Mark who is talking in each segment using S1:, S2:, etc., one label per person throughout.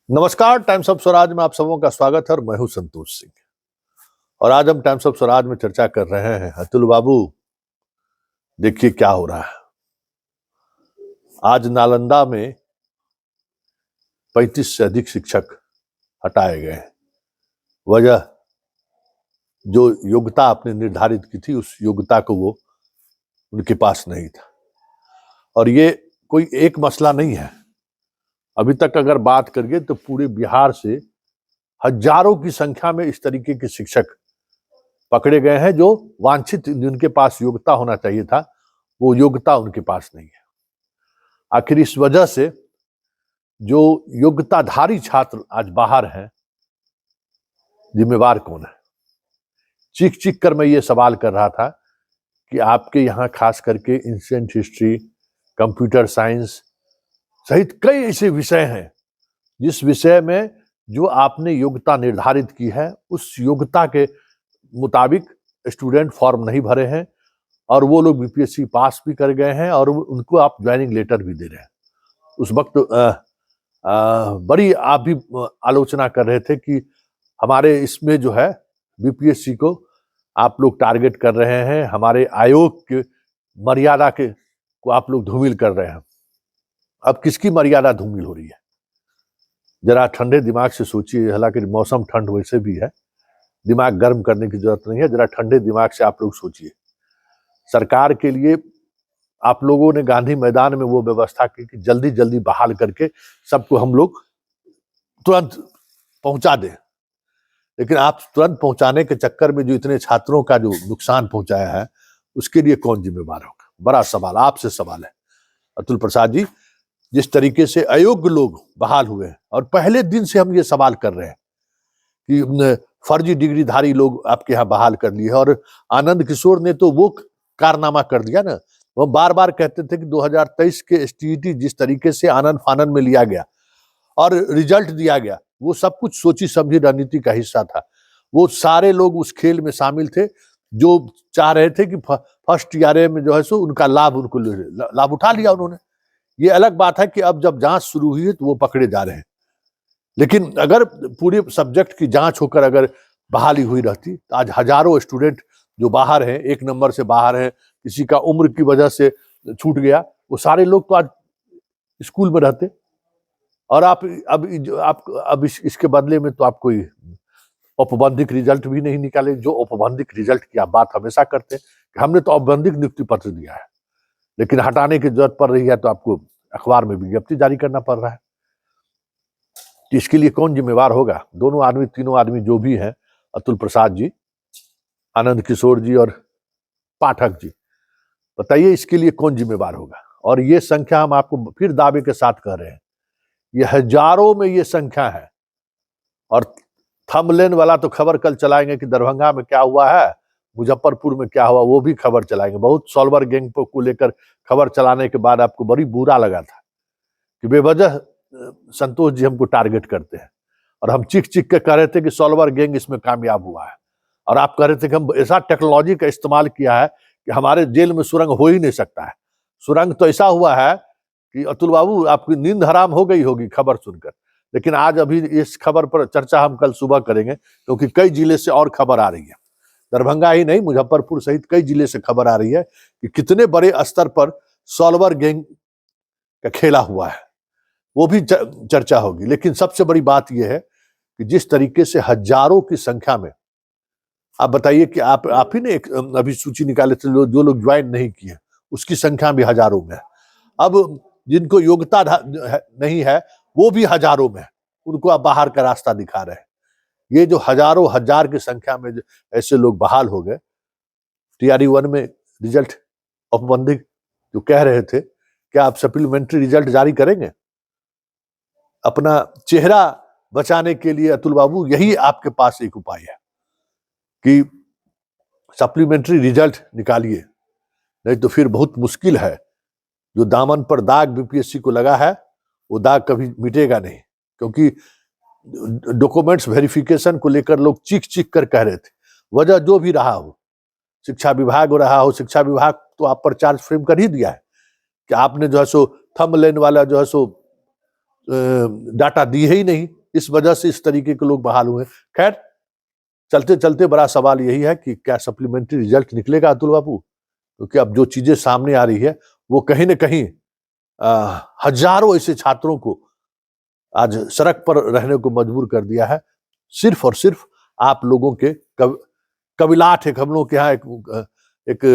S1: नमस्कार। Times of Swaraj में आप सबों का स्वागत है और मैं हूं संतोष सिंह। और आज हम टाइम्स ऑफ स्वराज में चर्चा कर रहे हैं अतुल बाबू, देखिए क्या हो रहा है। आज नालंदा में 35 से अधिक शिक्षक हटाए गए हैं। वजह, जो योग्यता आपने निर्धारित की थी उस योग्यता को वो उनके पास नहीं था। और ये कोई एक मसला नहीं है। अभी तक अगर बात करिए तो पूरे बिहार से हजारों की संख्या में इस तरीके के शिक्षक पकड़े गए हैं जो वांछित, जिनके पास योग्यता होना चाहिए था, वो योग्यता उनके पास नहीं है। आखिर इस वजह से जो योग्यताधारी छात्र आज बाहर हैं, जिम्मेवार कौन है? चीख चीख कर मैं ये सवाल कर रहा था कि आपके यहाँ खास करके एंशिएंट हिस्ट्री, कंप्यूटर साइंस सहित कई ऐसे विषय हैं जिस विषय में जो आपने योग्यता निर्धारित की है उस योग्यता के मुताबिक स्टूडेंट फॉर्म नहीं भरे हैं और वो लोग बीपीएससी पास भी कर गए हैं और उनको आप ज्वाइनिंग लेटर भी दे रहे हैं। उस वक्त बड़ी आप भी आलोचना कर रहे थे कि हमारे इसमें जो है बीपीएससी को आप लोग टारगेट कर रहे हैं, हमारे आयोग के मर्यादा के को आप लोग धूमिल कर रहे हैं। अब किसकी मर्यादा धूमिल हो रही है? जरा ठंडे दिमाग से सोचिए। हालांकि मौसम ठंड वैसे भी है, दिमाग गर्म करने की जरूरत नहीं है। जरा ठंडे दिमाग से आप लोग सोचिए। सरकार के लिए आप लोगों ने गांधी मैदान में वो व्यवस्था की कि जल्दी जल्दी बहाल करके सबको हम लोग तुरंत पहुंचा दें, लेकिन आप तुरंत पहुंचाने के चक्कर में जो इतने छात्रों का जो नुकसान पहुंचाया है उसके लिए कौन जिम्मेवार होगा? बड़ा सवाल आपसे सवाल है अतुल प्रसाद जी। जिस तरीके से अयोग्य लोग बहाल हुए हैं, और पहले दिन से हम ये सवाल कर रहे हैं कि फर्जी डिग्रीधारी लोग आपके यहाँ बहाल कर लिए, और आनंद किशोर ने तो वो कारनामा कर दिया ना। वो बार बार कहते थे कि 2023 के एसटीईटी जिस तरीके से आनंद फानन में लिया गया और रिजल्ट दिया गया, वो सब कुछ सोची समझी रणनीति का हिस्सा था। वो सारे लोग उस खेल में शामिल थे जो चाह रहे थे कि फर्स्ट ईयर में जो है सो उनका लाभ उनको लाभ उठा लिया उन्होंने। ये अलग बात है कि अब जब जांच शुरू हुई है तो वो पकड़े जा रहे हैं, लेकिन अगर पूरे सब्जेक्ट की जांच होकर अगर बहाली हुई रहती तो आज हजारों स्टूडेंट जो बाहर हैं, एक नंबर से बाहर हैं, किसी का उम्र की वजह से छूट गया, वो सारे लोग तो आज स्कूल में रहते। और आप अब इसके बदले में तो आप कोई औपबंधिक रिजल्ट भी नहीं निकाले। जो औपबंधिक रिजल्ट की आप बात हमेशा करते हैं कि हमने तो औपबंधिक नियुक्ति पत्र दिया है, लेकिन हटाने की जरूरत पड़ रही है तो आपको अखबार में विज्ञप्ति जारी करना पड़ रहा है। तो इसके लिए कौन जिम्मेवार होगा? दोनों आदमी, तीनों आदमी जो भी हैं, अतुल प्रसाद जी, आनंद किशोर जी और पाठक जी, बताइए इसके लिए कौन जिम्मेवार होगा? और ये संख्या हम आपको फिर दावे के साथ कह रहे हैं, ये हजारों में ये संख्या है। और थंबनेल वाला तो खबर कल चलाएंगे कि दरभंगा में क्या हुआ है, मुजफ्फरपुर में क्या हुआ, वो भी खबर चलाएंगे। बहुत सॉल्वर गैंग को लेकर खबर चलाने के बाद आपको बड़ी बुरा लगा था कि बेवजह संतोष जी हमको टारगेट करते हैं, और हम चीख चीख के कह रहे थे कि सॉल्वर गैंग इसमें कामयाब हुआ है। और आप कह रहे थे कि हम ऐसा टेक्नोलॉजी का इस्तेमाल किया है कि हमारे जेल में सुरंग हो ही नहीं सकता है। सुरंग तो ऐसा हुआ है कि अतुल बाबू आपकी नींद हराम हो गई होगी खबर सुनकर। लेकिन आज अभी इस खबर पर चर्चा हम कल सुबह करेंगे, क्योंकि कई जिले से और खबर आ रही है। दरभंगा ही नहीं, मुजफ्फरपुर सहित कई जिले से खबर आ रही है कि कितने बड़े स्तर पर सॉल्वर गैंग का खेला हुआ है, वो भी चर्चा होगी। लेकिन सबसे बड़ी बात यह है कि जिस तरीके से हजारों की संख्या में, आप बताइए कि आप ही ने एक अभी सूची निकाले थे, जो लोग ज्वाइन नहीं किए उसकी संख्या भी हजारों में है। अब जिनको योग्यता नहीं है वो भी हजारों में है, उनको आप बाहर का रास्ता दिखा रहे हैं। ये जो हजारों हजार की संख्या में ऐसे लोग बहाल हो गए, टीआरई 1 में रिजल्ट औपबंधिक जो कह रहे थे, क्या आप सप्लीमेंट्री रिजल्ट जारी करेंगे? अपना चेहरा बचाने के लिए अतुल बाबू यही आपके पास एक उपाय है कि सप्लीमेंट्री रिजल्ट निकालिए, नहीं तो फिर बहुत मुश्किल है। जो दामन पर दाग बीपीएससी को लगा है वो दाग कभी मिटेगा नहीं, क्योंकि डॉक्यूमेंट्स वेरिफिकेशन को लेकर लोग चीख चीख कर कह रहे थे। वजह जो भी रहा हो, शिक्षा विभाग हो रहा हो, शिक्षा विभाग तो आप पर चार्ज फ्रेम कर ही दिया है कि आपने जो है सो थंबनेल वाला जो है सो डाटा दी है ही नहीं, इस वजह से इस तरीके के लोग बहाल हुए। खैर, चलते चलते बड़ा सवाल यही है कि क्या सप्लीमेंट्री रिजल्ट निकलेगा अतुल बाबू? क्योंकि अब जो चीजें सामने आ रही है वो कहीं ना कहीं हजारों ऐसे छात्रों को आज सड़क पर रहने को मजबूर कर दिया है, सिर्फ और सिर्फ आप लोगों के कबिलाट। एक हम लोग के यहाँ एक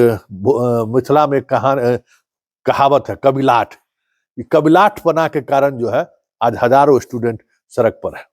S1: मिथिला में कहावत है, कबिलाट। कबिलाट पना के कारण जो है आज हजारों स्टूडेंट सड़क पर है।